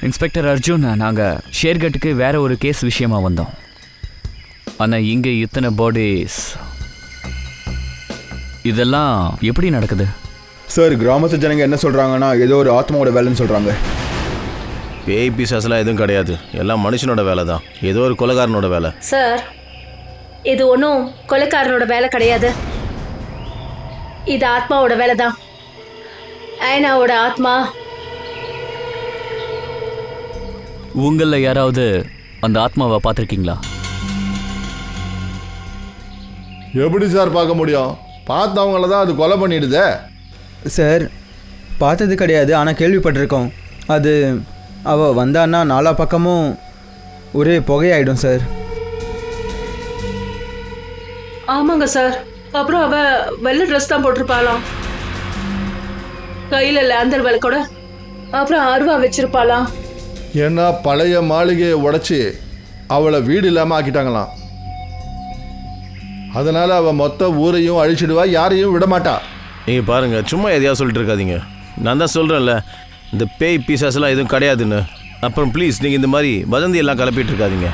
இன்ஸ்பெக்டர் அர்ஜுன், நாங்கள் ஷேர்கட்டுக்கு வேற ஒரு கேஸ் விஷயமா வந்தோம். ஆனால் இங்கே இத்தனை பாடிஸ், இதெல்லாம் எப்படி நடக்குது? சார், கிராமத்து ஜனங்க என்ன சொல்கிறாங்கன்னா ஏதோ ஒரு ஆத்மாவோட வேலைன்னு சொல்கிறாங்க. பேய் பிசாசெல்லாம் எதுவும் கிடையாது, எல்லாம் மனுஷனோட வேலை தான். ஏதோ ஒரு கொலைகாரனோட வேலை. சார், இது ஒன்றும் கொலைக்காரனோட வேலை கிடையாது. இது ஆத்மாவோட வேலை தான். ஐனாவோட ஆத்மா. உங்களில் யாராவது அந்த ஆத்மாவை பார்த்துருக்கீங்களா? எப்படி சார் பார்க்க முடியும்? பார்த்தவங்கள தான் அது கொலை பண்ணிடுதே. சார், பார்த்தது கிடையாது, ஆனால் கேள்விப்பட்டிருக்கோம். அது அவள் வந்தான்னா நாலா பக்கமும் ஒரே புகையாயிடும் சார். ஆமாங்க சார். அப்புறம் அவ வெள்ளை ட்ரெஸ் தான் போட்டிருப்பாளாம், கையில லேந்தர் விளக்கோட, அப்புறம் அருவா வச்சிருப்பாளாம். ஏன்னா பழைய மாளிகையை உடைச்சி அவளை வீடு இல்லாமல் ஆக்கிட்டாங்களாம். அதனால அவள் மொத்த ஊரையும் அழிச்சிடுவா, யாரையும் விடமாட்டா. நீங்கள் பாருங்கள், சும்மா எதையாவது சொல்லிட்டு இருக்காதீங்க. நான் தான் சொல்கிறேன்ல, இந்த பேய் பிசாசெல்லாம் எதுவும் கிடையாதுன்னு. அப்புறம் ப்ளீஸ் நீங்கள் இந்த மாதிரி வதந்தி எல்லாம் கிளப்பிட்டு இருக்காதீங்க.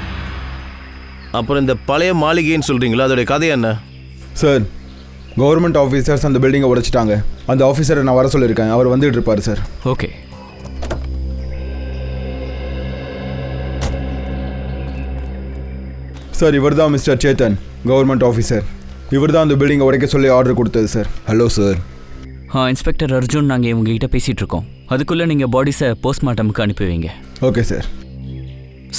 அப்புறம் இந்த பழைய மாளிகைன்னு சொல்கிறீங்களா, அதோடைய கதை என்ன? சார், கவர்மெண்ட் ஆஃபீஸர்ஸ் அந்த பில்டிங்கை உடைச்சிட்டாங்க. அந்த ஆஃபீஸரை நான் வர சொல்லியிருக்கேன், அவர் வந்துட்டு இருப்பார் சார். ஓகே. சார், இவர் தான் மிஸ்டர் சேத்தன், கவர்மெண்ட் ஆஃபீஸர். இவர் தான் அந்த பில்டிங்கை உடைக்க சொல்லி ஆர்டர் கொடுத்தது sir. Hello sir. Inspector Arjun, நாங்கள் இவங்ககிட்ட பேசிகிட்டு இருக்கோம். அதுக்குள்ளே நீங்கள் பாடிஸை போஸ்ட்மார்ட்டமுக்கு அனுப்பி வைங்க. Okay sir.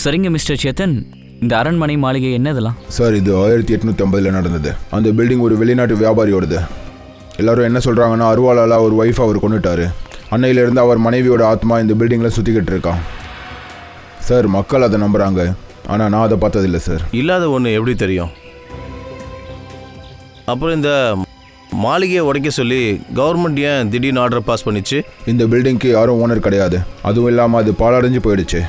சரிங்க மிஸ்டர் சேத்தன், இந்த அரண்மனை மாளிகை என்னதெல்லாம்? சார், இது 1850 நடந்தது. அந்த பில்டிங் ஒரு வெளிநாட்டு வியாபாரியோடது. எல்லாரும் என்ன சொல்கிறாங்கன்னா, அருவாளால் அவர் ஒய்ஃப் அவர் கொண்டுட்டாரு. அன்னையிலேருந்து அவர் மனைவியோட ஆத்மா இந்த பில்டிங்கில் சுற்றிக்கிட்டு இருக்கான். சார், மக்கள் அதை நம்புகிறாங்க, ஆனால் நான் அதை பார்த்ததில்லை சார். இல்லாத ஒன்று எப்படி தெரியும்? அப்புறம் இந்த மாளிகையை உடைக்க சொல்லி கவர்மெண்ட் ஏன் திடீர்னு ஆர்டர் பாஸ் பண்ணிச்சு? இந்த பில்டிங்க்கு யாரும் ஓனர் கிடையாது. அதுவும் இல்லாமல் அது பாழடைஞ்சு போயிடுச்சு.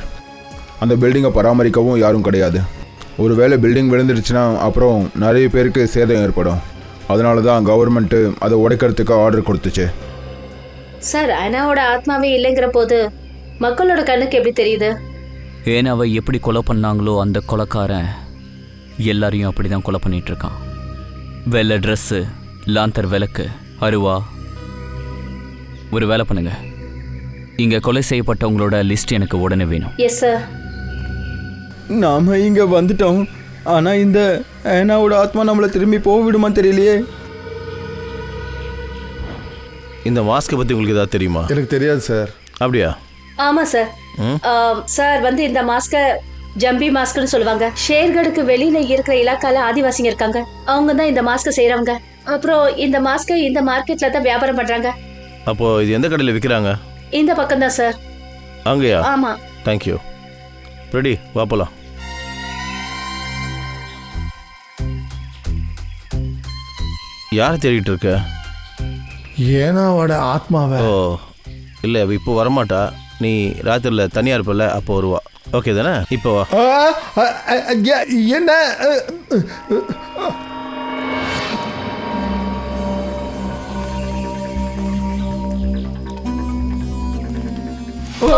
அந்த பில்டிங்கை பராமரிக்கவும் யாரும் கிடையாது. ஒருவேளை பில்டிங் விழுந்துடுச்சுன்னா அப்புறம் நிறைய பேருக்கு சேதம் ஏற்படும். அதனால தான் கவர்மெண்ட்டு அதை உடைக்கிறதுக்கு ஆர்டர் கொடுத்துச்சு. சார், ஐனாவோட ஆத்மாவே இல்லைங்கிற போது மக்களோட கண்ணுக்கு எப்படி தெரியுது? ஏனாவை எப்படி கொலை பண்ணாங்களோ அந்த கொலைக்காரன் எல்லாரையும் அப்படிதான் கொலை பண்ணிட்டு இருக்கான். வெள்ளை ட்ரெஸ்ஸு, லாந்தர் விளக்கு, அருவா. ஒரு வேலை பண்ணுங்க, இங்க கொலை செய்யப்பட்டவங்களோட லிஸ்ட் எனக்கு உடனே வேணும். Yes sir. நாம இங்க வந்துட்டோம், ஆனா இந்த ஏனாவோட ஆத்மா நம்மளை திரும்பி போக விடுமா தெரியலையே. இந்த மாஸ்கை பற்றி உங்களுக்கு ஏதாவது தெரியுமா? எனக்கு தெரியாது சார். அப்படியா? ஆமாம் சார். சார் வந்து இந்த மாஸ்கை ஜம்பி மாஸ்க்னு சொல்லுவாங்க. ஷேர்கடுக்கு வெளியில இருக்கிற இலாக்கால ஆதிவாசிங்க இருக்காங்க, அவங்க தான் இந்த மாஸ்கை செய்யறவங்க. அப்புறம் இந்த மாஸ்கை இந்த மார்க்கெட்ல தான் வியாபாரம் பண்றாங்க. அப்போ இது எந்த கடையில் விற்கிறாங்க? இந்த பக்கம் தான் சார். அங்கேயா? ஆமா. தேங்க்யூ. ரெடி, வா போலாம். யாரை தேடிட்டு இருக்க? ஏனாவோட ஆத்மாவை. ஓ இல்லை, இப்போ வரமாட்டா. நீ ராத்திரியில் தனியாக இருப்பல, அப்போ வருவா. ஓகே தானே? இப்போ வா. என்ன? ஓ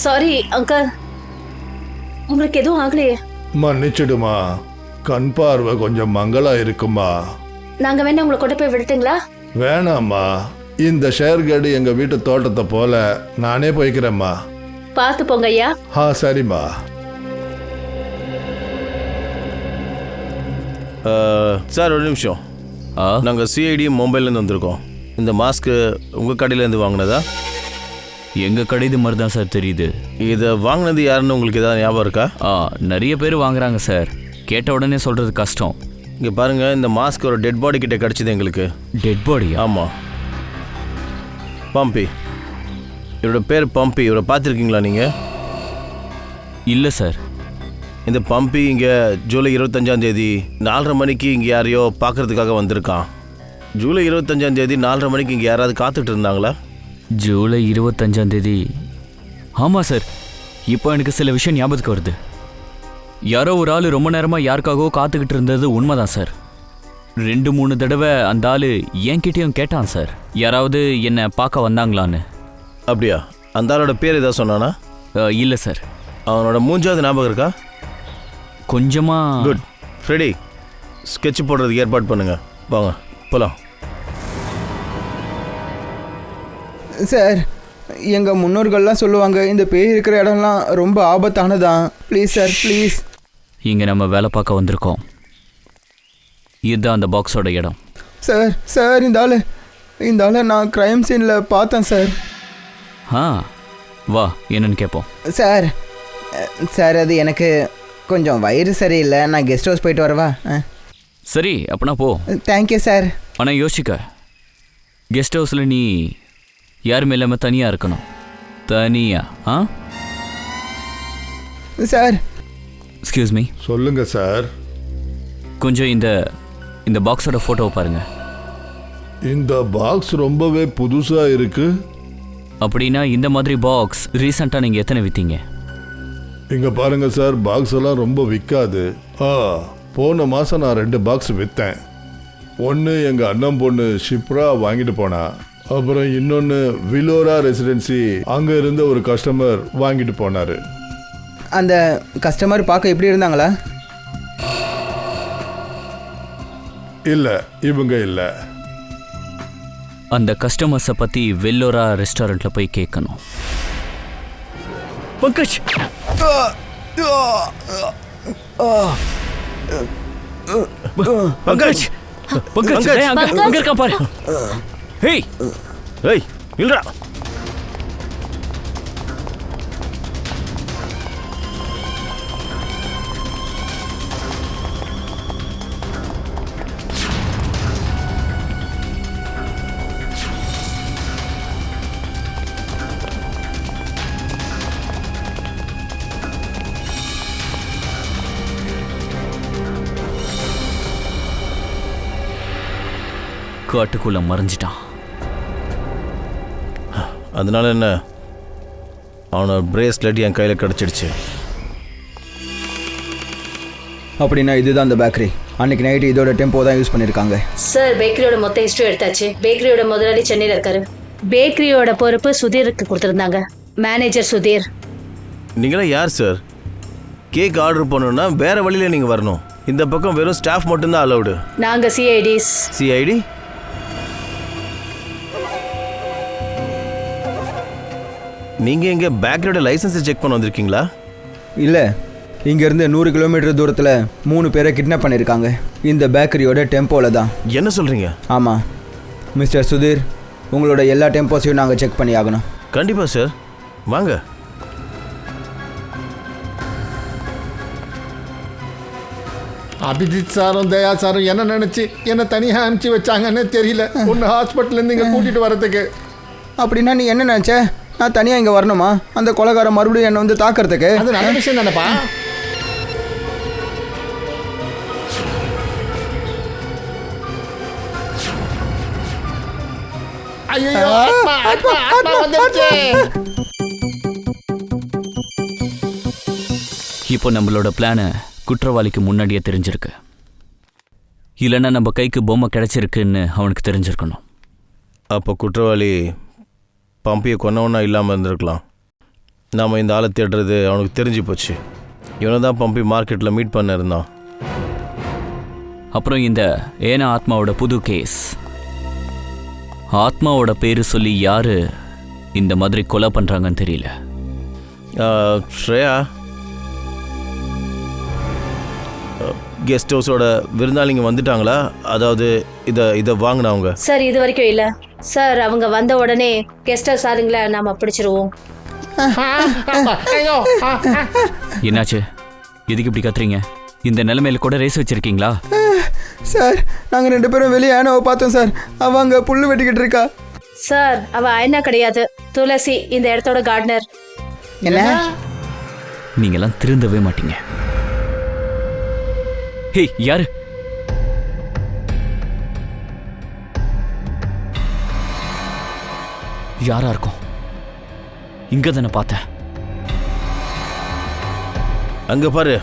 சாரி அங்கிள், உங்களுக்கு எதுவும் ஆகலையே? மன்னிச்சிடுமா, கண் பார்வை கொஞ்சம் மங்களா இருக்குமா. நாங்க வேணா உங்களை கொண்டு போய் விட்டுங்களா? வேணாம்மா, இந்த ஷேர்கடு எங்க வீட்டு தோட்டத்தை போல, நானே போய்க்கிறேம்மா. பார்த்து போங்க ஐயா. சரிம்மா. சார் ஒரு நிமிஷம். நாங்கள் சிஐடி மும்பைலேருந்து வந்திருக்கோம். இந்த மாஸ்க்கு உங்கள் கடையிலேருந்து வாங்கினதா? எங்கள் கடை இது மாதிரி தான் சார் தெரியுது. இதை வாங்கினது யாருன்னு உங்களுக்கு ஏதாவது ஞாபகம் இருக்கா? நிறைய பேர் வாங்குறாங்க சார், கேட்ட உடனே சொல்கிறது கஷ்டம். இங்கே பாருங்கள், இந்த மாஸ்க் ஒரு டெட் பாடி கிட்ட கிடச்சிது எங்களுக்கு. Dead body? ஆமாம், பம்பி. இவரோட பேர் பம்பி. இவரை பார்த்துருக்கீங்களா நீங்கள்? இல்லை சார். இந்த பம்பி இங்கே ஜூலை 25 4:30 மணிக்கு இங்கே யாரையோ பார்க்கறதுக்காக வந்திருக்கான். ஜூலை 25 4:30 மணிக்கு இங்கே யாராவது காத்துட்டு இருந்தாங்களா? ஜூலை 25 ஆமாம் சார். இப்போ எனக்கு சில விஷயம் ஞாபகத்துக்கு வருது. யாரோ ஒரு ஆள் ரொம்ப நேரமாக யாருக்காகவோ காத்துக்கிட்டு இருந்தது உண்மைதான் சார். 2-3 தடவை அந்த ஆள் என்கிட்டயும் கேட்டான் சார், யாராவது என்னை பார்க்க வந்தாங்களான்னு. அப்படியா? அந்த ஆளோட பேர் ஏதாவது சொன்னானா? இல்லை சார். அவனோட மூஞ்சாவது ஞாபகம் இருக்கா? கொஞ்சமாக. குட். ஃப்ரெடி, ஸ்கெட்ச் போடுறதுக்கு ஏற்பாடு பண்ணுங்க. வாங்க போகலாம். சார், எங்கள் முன்னோர்கள்லாம் சொல்லுவாங்க இந்த பேய் இருக்கிற இடம்லாம் ரொம்ப ஆபத்தானதான். Please sir, please. இங்கே நம்ம வேலை பார்க்க வந்திருக்கோம். இதுதான் அந்த பாக்ஸோட இடம். சார் இந்த ஆளை நான் க்ரைம் சீனில் பார்த்தேன் சார். வா, என்னன்னு கேட்போம். சார் அது எனக்கு கொஞ்சம் வயிறு சரியில்லை, நான் கெஸ்ட் ஹவுஸ் போயிட்டு வரவா? சரி, அப்பனா போ. Thank you sir. ஆனால் யோசிக்க, கெஸ்ட் ஹவுஸில் நீ யாருமே இல்லாமல் தனியாக இருக்கணும். தனியா? சார். Excuse me. சொல்லுங்க சார். கொஞ்சம் இந்த பாக்ஸோட ஃபோட்டோவை பாருங்க. இந்த பாக்ஸ் ரொம்பவே புதுசா இருக்கு. அப்படின்னா இந்த மாதிரி பாக்ஸ் ரீசெண்டாக நீங்கள் எத்தனை விற்றீங்க? இங்க பாருங்க சார், பாக்ஸ் எல்லாம் ரொம்ப விற்காது. போன மாசம் நான் 2 பாக்ஸ் விற்றேன். ஒன்று எங்க அண்ணன் பொண்ணு ஷிப்ரா வாங்கிட்டு போனா, அப்புறம் இன்னொன்று விலோரா ரெசிடென்சி அங்க இருந்த ஒரு கஸ்டமர் வாங்கிட்டு போனாரு. அந்த கஸ்டமர் பார்க்க எப்படி இருந்தாங்களா? இல்ல, இவங்க இல்ல. அந்த கஸ்டமர்ஸை பற்றி வெல்லோரா ரெஸ்டாரண்ட்டில் போய் கேட்கணும். பங்கஜ், பங்கஜ், பங்கஜ், அங்க இருக்கா பாரு. ஹேய் ஏய், இல்லடா. காட்டுக்குள்ள மறைஞ்சிட்டான். அதனால என்ன, அவனோட பிரேஸ்லெட் என் கையில் கிடச்சிடுச்சு. அப்படின்னா இதுதான் அந்த பேக்கரி. அன்னைக்கு நைட்டு இதோட டெம்போ தான் யூஸ் பண்ணியிருக்காங்க. சார், பேக்கரியோட மொத்த ஹிஸ்ட்ரி எடுத்தாச்சு. பேக்கரியோட முதலாளி சென்னையில் இருக்காரு. பேக்கரியோட பொறுப்பு சுதீருக்கு கொடுத்துருந்தாங்க. மேனேஜர் சுதீர். நீங்களாம் யார் சார்? கேக் ஆர்டர் பண்ணணுன்னா வேற வழியில் நீங்கள் வரணும். இந்த பக்கம் வெறும் ஸ்டாஃப் மட்டும்தான் அலௌடு. நாங்க சிஐடிஸ். சிஐடி? நீங்க எங்க பேக்கரியோட லைசன்ஸை செக் பண்ண வந்திருக்கீங்களா? இல்லை, இங்கேருந்து 100 கிலோமீட்டர் தூரத்தில் 3 பேரை கிட்னாப் பண்ணியிருக்காங்க. இந்த பேக்கரியோட டெம்போவில் தான். என்ன சொல்றீங்க? ஆமாம் மிஸ்டர் சுதீர், உங்களோட எல்லா டெம்போஸையும் நாங்கள் செக் பண்ணி ஆகணும். கண்டிப்பா சார், வாங்க. அபிஜித் சாரும் தயா சாரும் என்ன நினைச்சு என்ன தனியாக அனுப்பிச்சு வச்சாங்கன்னு தெரியல. ஒன்று ஹாஸ்பிட்டல்லேருந்து இங்கே கூட்டிட்டு வரதுக்கு. அப்படின்னா நீ என்ன நினச்ச? நான் தனியாக இங்கே வரணுமா அந்த கொலைகாரன் மறுபடியும் என்னை வந்து தாக்கிறதுக்கு? அது நல்ல விஷயம் தானேப்பா. ஐயோ வந்துருச்சு. இப்போ நம்மளோட பிளானை குற்றவாளிக்கு முன்னாடியே தெரிஞ்சிருக்கு. இல்லைன்னா நம்ம கைக்கு பொம்மை கிடைச்சிருக்குன்னு அவனுக்கு தெரிஞ்சிருக்கணும். அப்போ குற்றவாளி பம்பியை கொன்னவனா இல்லாமல் இருந்திருக்கலாம். நாம் இந்த ஆளை தேடுறது அவனுக்கு தெரிஞ்சு போச்சு. இவனை தான் பம்பி மார்க்கெட்டில் மீட் பண்ண இருந்தான். அப்புறம் இந்த ஏனா ஆத்மாவோட புது கேஸ். ஆத்மாவோட பேரு சொல்லி யாரு இந்த மாதிரி கொலை பண்றாங்கன்னு தெரியல. ஸ்ரேயா கெஸ்ட் ஹவுஸோட விருந்தாளிங்க வந்துட்டாங்களா? அதாவது இதை வாங்கினவங்க. சார் இது வரைக்கும் இல்ல சார். அவங்க வந்த உடனே கெஸ்ட் ஹவுஸ் ஆளுங்களை நாம பிடிச்சிருவோம். என்னாச்சு? எதுக்கு இப்படி கத்துறீங்க? இந்த நிலைமையில கூட ரேஸ் வச்சிருக்கீங்களா? சார், நாங்கள் 2 பேரும் வெளியே ஆனாவை பார்த்தோம் சார். அவ அங்கே புல்லு வெட்டிக்கிட்டு இருக்கா. சார் அவ ஐனா கிடையாது, துளசி, இந்த இடத்தோட கார்டனர். என்ன? நீங்கெல்லாம் திருந்தவே மாட்டீங்க. ஹே, யாரு? யாரா இருக்கும்? இங்க தானே பார்த்தேன். அங்க பாரு.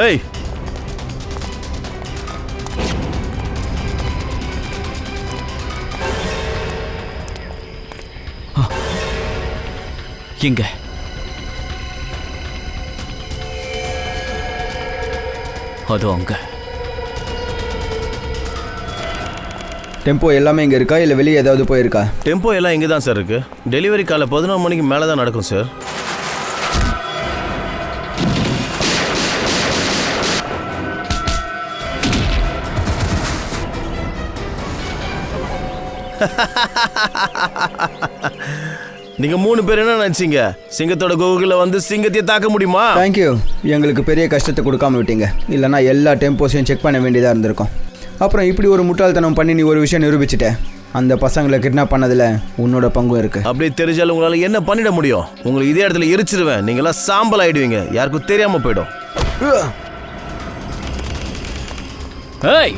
ஏய், எங்க? அதோ அங்க. டெம்போ எல்லாமே இங்கே இருக்கா இல்லை வெளியே ஏதாவது போயிருக்கா? டெம்போ எல்லாம் இங்கே தான் சார் இருக்கு. டெலிவரி காலை 11 மணிக்கு மேலே தான் நடக்கும் சார். நீங்க 3 பேர் என்ன நினைச்சீங்க? சிங்கத்தோட கோகுல வந்து சிங்கத்தையே தாக்க முடியுமா? தேங்க்யூ, எங்களுக்கு பெரிய கஷ்டத்தை கொடுக்காம விட்டீங்க. இல்லைனா எல்லா டெம்போஸையும் செக் பண்ண வேண்டியதாக இருந்திருக்கும். அப்புறம் இப்படி ஒரு முட்டாள்தனம் பண்ணி நீ ஒரு விஷயம் நிரூபிச்சிட்ட. அந்த பசங்களை கிட்னாப் பண்ணதில் உன்னோட பங்கும் இருக்கு. அப்படி தெரிஞ்சாலும் உங்களால் என்ன பண்ணிட முடியும்? உங்களுக்கு இதே இடத்துல எரிச்சிருவேன். நீங்களாம் சாம்பல் ஆயிடுவீங்க. யாருக்கும் தெரியாம போயிடும். ஏய்,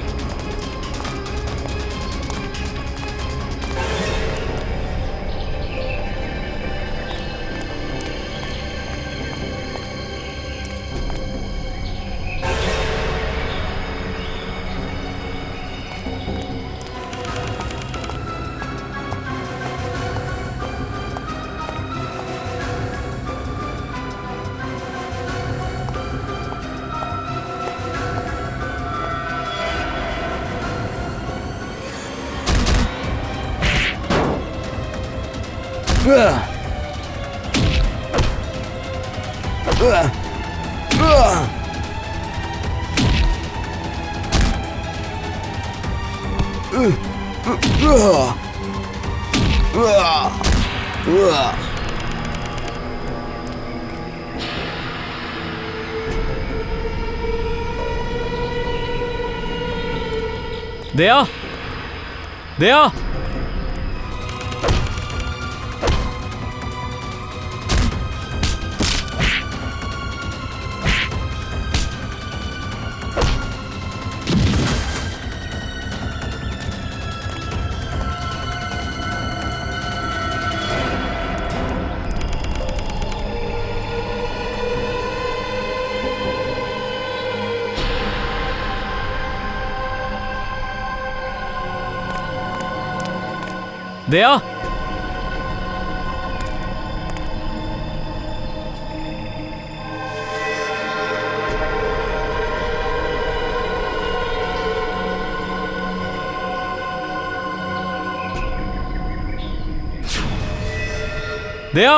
தயா, தயா, தயா, தயா